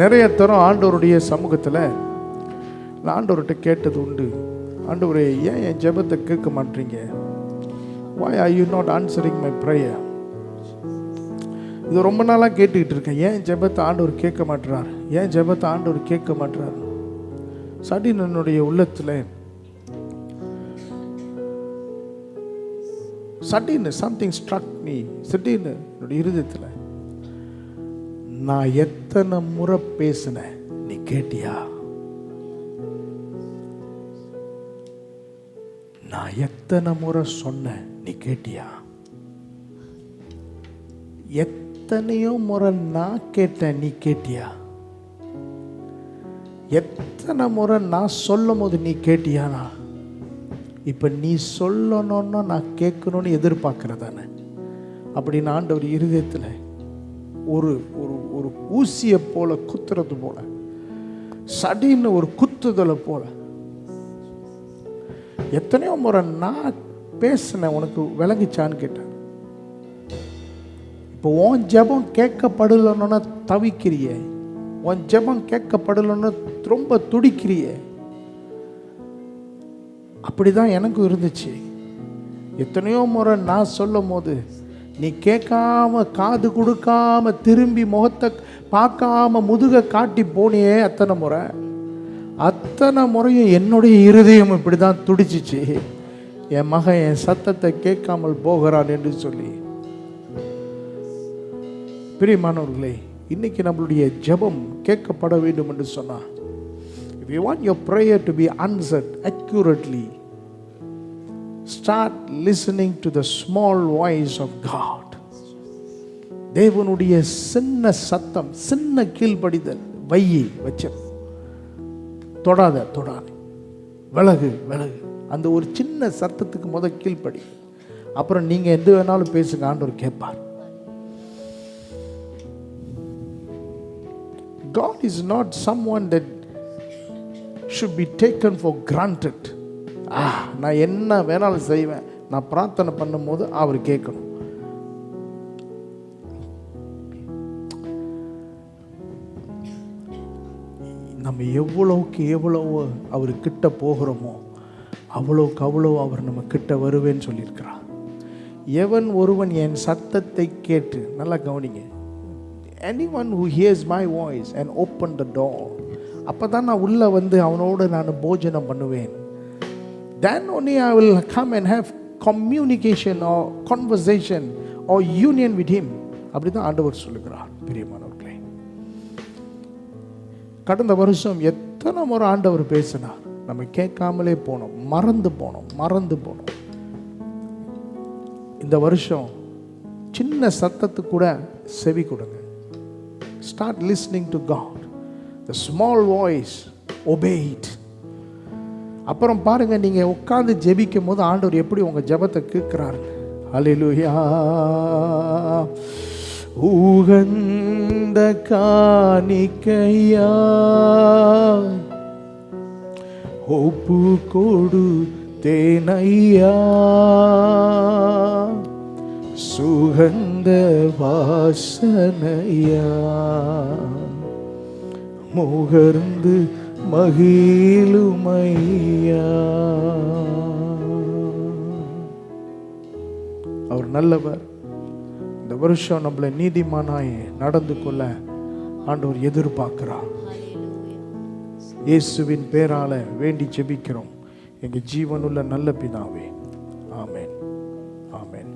நிறைய தரம் ஆண்டவருடைய சமூகத்தில் ஆண்டவர்கிட்ட கேட்டது உண்டு. ஆண்டவரே, ஏன் என் ஜெபத்தை கேட்க மாட்டீங்க? why are you not answering my prayer? இது ரொம்ப நாளாக கேட்டுக்கிட்டு இருக்கேன். ஏன் ஜெபத்தை ஆண்டவர் கேட்க மாட்டுறார்? ஏன் ஜெபத்தை ஆண்டவர் கேட்க மாட்டுறார்? சடீன் என்னுடைய உள்ளத்தில் சடீன் சம்திங் ஸ்ட்ரக் மீ. சடீன் என்னுடைய இருதயத்தில், நான் எத்தனை முறை பேசினேன், நீ கேட்டியா? நான் எத்தனை முறை சொன்னேன், நீ கேட்டியா? எத்தனையோ முறை நான் கேட்டேன், நீ கேட்டியா? எத்தனை முறை நான் சொல்லும் போது நீ கேட்டியானா? இப்போ நீ சொல்லணும்னா நான் கேட்கணும்னு எதிர்பார்க்கிறதானே? அப்படின்னு ஆண்டவர் இருதயத்தில் ஒரு ஒரு ஒரு ஊசியை போல குத்துறது போல, சடின்னு ஒரு குத்துதலை போல, எத்தனையோ முறை நான் பேசினேன், உனக்கு விளங்குச்சான்னு கேட்டேன். இப்போ உன் ஜெபம் கேட்கப்படலன்னா தவிக்கிறியே, உன் ஜெபம் கேட்கப்படலன்னு ரொம்ப துடிக்கிறியே. அப்படிதான் எனக்கும் இருந்துச்சு. எத்தனையோ முறை நான் சொல்லும் போது நீ கேட்காம, காது கொடுக்காம, திரும்பி முகத்தை பார்க்காம முதுக காட்டி போனியே. அத்தனை முறையும் என்னுடைய இருதயம் இப்படி தான் துடிச்சிச்சு, என் மகன் என் சத்தத்தை கேட்காமல் போகிறான் என்று சொல்லி. பிரியமானவர்களே, இன்னைக்கு நம்மளுடைய ஜெபம் கேட்கப்பட வேண்டும் என்று சொன்னா, if you want your prayer to be answered accurately, start listening to the small voice of God. தேவனுடைய சின்ன சத்தம், சின்ன கீழ்ப்படிதல். வையை வச்சு தொடாத, விலகு. அந்த ஒரு சின்ன சத்தத்துக்கு கீழ்ப்படி. அப்புறம் நீங்க எது வேணாலும் பேசுங்க, ஆண்டவர் கேட்பார். God is not someone that should be taken for granted. நான் என்ன வேணாலும் செய்வேன், நான் பிரார்த்தனை பண்ணும் போது அவர் கேட்கணும். நம்ம எவ்வளவுக்கு எவ்வளவு அவர் கிட்ட போகிறோமோ அவ்வளவுக்கு அவ்வளவு அவர் நம்ம கிட்ட வருவேன்னு சொல்லியிருக்கிறார். எவன் ஒருவன் என் சத்தத்தை கேட்டு, நல்லா கவனிங்க, anyone who hears my voice and open the door, அப்பதான் நான் உள்ள வந்து அவனோடு நான் போஜனம் பண்ணுவேன். Then only I will come and have communication or conversation or union with him. அப்படிதான் ஆண்டவர் சொல்லுகிறார். பிரியமானவர்களே, கடந்த வருஷம் எத்தனை முறை ஆண்டவர் பேசினார், நம்ம கேட்காமலே போனோம், மறந்து போனோம். இந்த வருஷம் சின்ன சத்தத்துக்கு கூட செவி கொடுங்க. Start listening to God. The small voice, obey it. அப்புறம் பாருங்க, நீங்க உட்கார்ந்து ஜெபிக்கும் போது ஆண்டவர் எப்படி உங்க ஜெபத்தை கேட்கிறாரு. ஹல்லேலூயா. உகந்த காணிக்கையா ஒப்பு கொடுத்தேனையா, சுகந்த வாசனையா முகர்ந்து மகிழுமையா. அவர் நல்லவர். இந்த வருஷம் நம்மளை நீதிமானாய் நடந்து கொள்ள ஆண்டவர் எதிர்பார்க்கிறார். இயேசுவின் பேரால வேண்டி ஜெபிக்கிறோம். எங்க ஜீவனுள்ள நல்ல பிதாவே, ஆமென், ஆமென்.